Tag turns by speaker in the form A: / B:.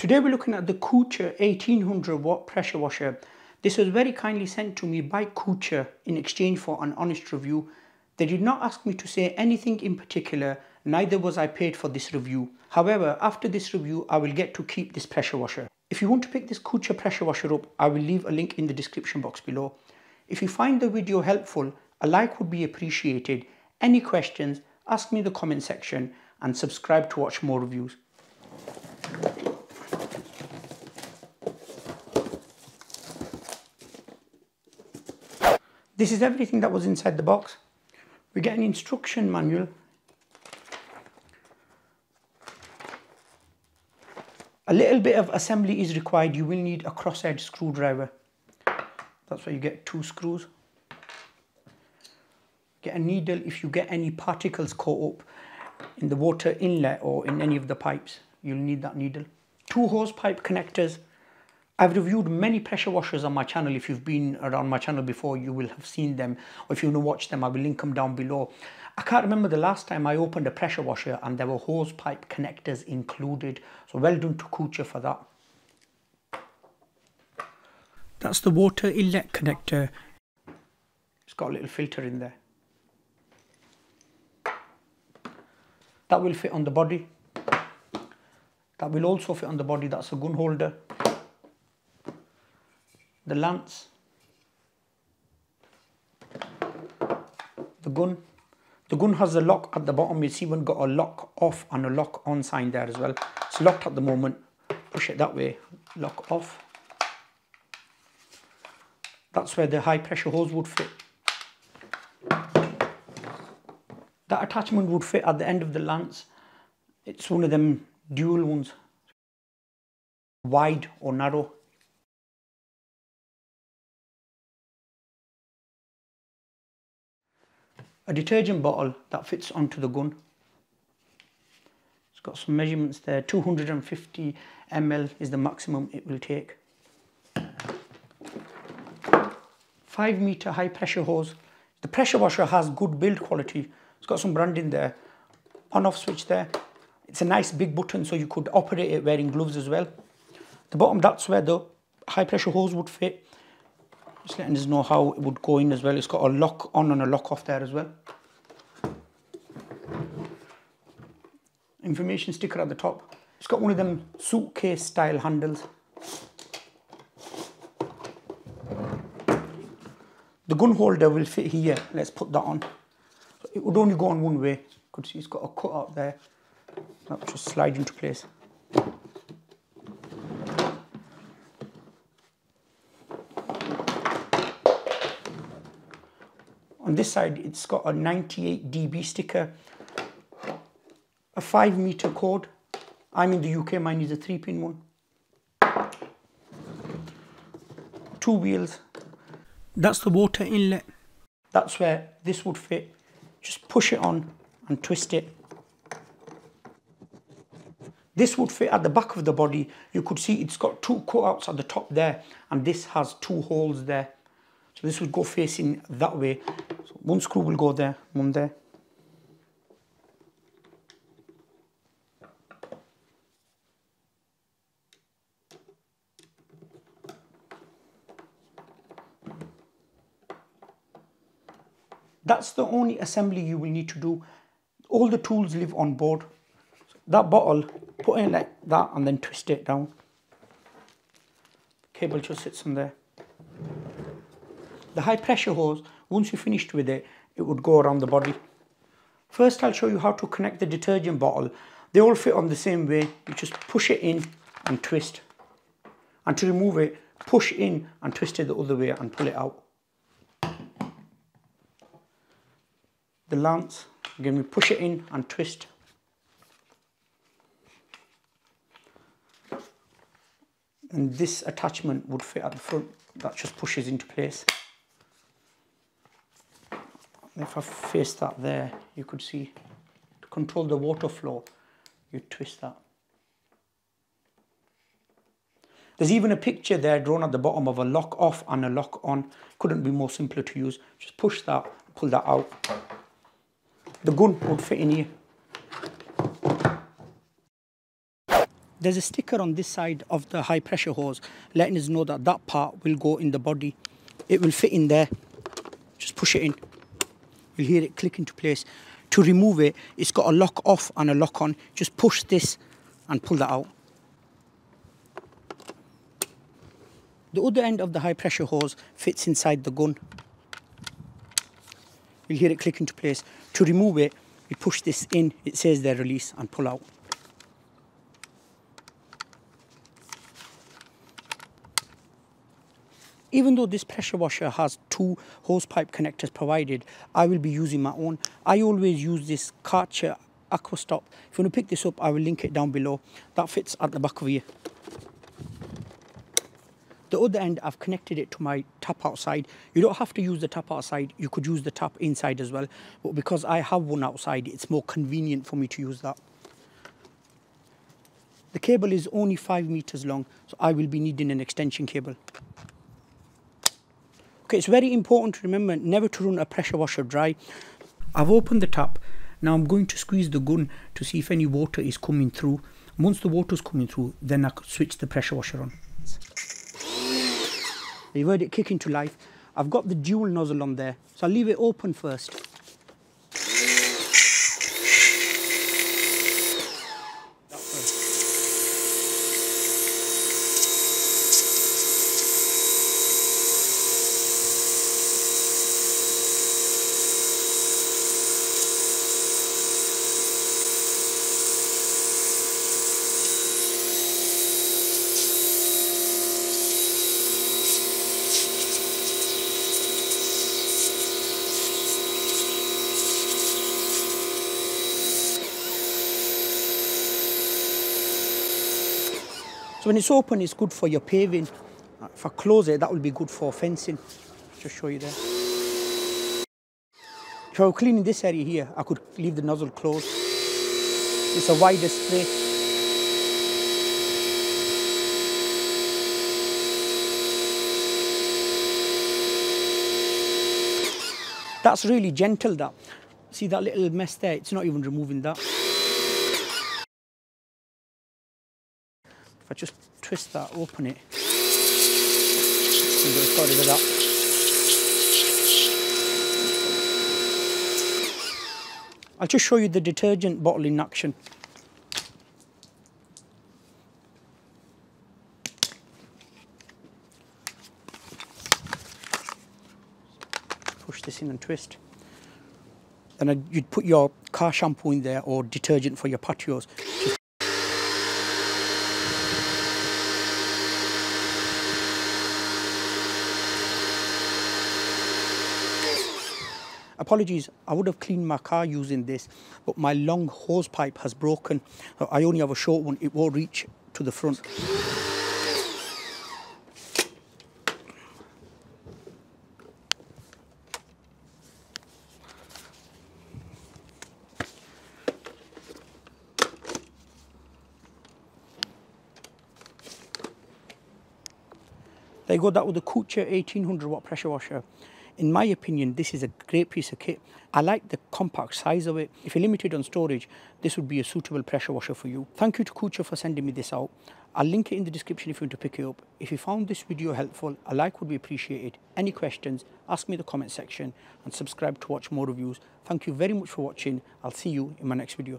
A: Today we're looking at the COOCHEER 1800 watt pressure washer. This was very kindly sent to me by COOCHEER in exchange for an honest review. They did not ask me to say anything in particular, neither was I paid for this review. However, after this review I will get to keep this pressure washer. If you want to pick this COOCHEER pressure washer up, I will leave a link in the description box below. If you find the video helpful, a like would be appreciated. Any questions, ask me in the comment section and subscribe to watch more reviews. This is everything that was inside the box. We get an instruction manual, a little bit of assembly is required. You will need a cross-edge screwdriver. That's why you get 2 screws. Get a needle if you get any particles caught up in the water inlet or in any of the pipes. You'll need that needle. 2 hose pipe connectors. I've reviewed many pressure washers on my channel. If you've been around my channel before, you will have seen them, or if you want to watch them, I will link them down below. I can't remember the last time I opened a pressure washer and there were hose pipe connectors included. So well done to COOCHEER for that. That's the water inlet connector. It's got a little filter in there. That will fit on the body. That will also fit on the body. That's a gun holder. The lance. The gun. The gun has a lock at the bottom. It's even got a lock off and a lock on sign there as well. It's locked at the moment. Push it that way. Lock off. That's where the high pressure hose would fit. That attachment would fit at the end of the lance. It's one of them dual ones. Wide or narrow. A detergent bottle that fits onto the gun. It's got some measurements there. 250 ml is the maximum it will take. 5 meter high pressure hose. The pressure washer has good build quality. It's got some branding there. On off switch there. It's a nice big button so you could operate it wearing gloves as well. The bottom, that's where the high pressure hose would fit. Just letting us know how it would go in as well. It's got a lock on and a lock off there as well. Information sticker at the top. It's got one of them suitcase style handles. The gun holder will fit here. Let's put that on. So it would only go on one way. You could see it's got a cut out there. That will just slide into place. On this side, it's got a 98 dB sticker, a 5 meter cord. I'm in the UK, mine is a 3-pin one. 2 wheels. That's the water inlet. That's where this would fit. Just push it on and twist it. This would fit at the back of the body. You could see it's got 2 cutouts at the top there, and this has 2 holes there. So this would go facing that way. So one screw will go there, one there. That's the only assembly you will need to do. All the tools live on board. So that bottle, put in like that and then twist it down. The cable just sits on there. The high pressure hose, once you finished with it, it would go around the body. First I'll show you how to connect the detergent bottle. They all fit on the same way. You just push it in and twist. And to remove it, push in and twist it the other way and pull it out. The lance, again we push it in and twist. And this attachment would fit at the front. That just pushes into place. If I face that there, you could see, to control the water flow, you twist that. There's even a picture there drawn at the bottom of a lock off and a lock on. Couldn't be more simpler to use. Just push that, pull that out. The gun would fit in here. There's a sticker on this side of the high pressure hose letting us know that that part will go in the body. It will fit in there. Just push it in. You'll hear it click into place. To remove it, it's got a lock off and a lock on. Just push this and pull that out. The other end of the high pressure hose fits inside the gun. You'll hear it click into place. To remove it, you push this in, it says there release, and pull out. Even though this pressure washer has 2 hose pipe connectors provided, I will be using my own. I always use this COOCHEER Aqua Stop. If you want to pick this up, I will link it down below. That fits at the back of here. The other end, I've connected it to my tap outside. You don't have to use the tap outside. You could use the tap inside as well. But because I have one outside, it's more convenient for me to use that. The cable is only 5 meters long, so I will be needing an extension cable. Okay, it's very important to remember never to run a pressure washer dry. I've opened the tap. Now I'm going to squeeze the gun to see if any water is coming through. Once the water is coming through, then I could switch the pressure washer on. You've heard it kick into life. I've got the dual nozzle on there, so I'll leave it open first. So when it's open, it's good for your paving. If I close it, that will be good for fencing. Just show you there. If I were cleaning this area here, I could leave the nozzle closed. It's a wider spray. That's really gentle, that. See that little mess there? It's not even removing that. If I just twist that, open it, it's got rid of that. I'll just show you the detergent bottle in action. Push this in and twist. Then you'd put your car shampoo in there or detergent for your patios. Apologies, I would have cleaned my car using this, but my long hose pipe has broken. I only have a short one, it won't reach to the front. There you go, that was the COOCHEER 1800 watt pressure washer. In my opinion, this is a great piece of kit. I like the compact size of it. If you're limited on storage, this would be a suitable pressure washer for you. Thank you to COOCHEER for sending me this out. I'll link it in the description if you want to pick it up. If you found this video helpful, a like would be appreciated. Any questions, ask me in the comment section and subscribe to watch more reviews. Thank you very much for watching. I'll see you in my next video.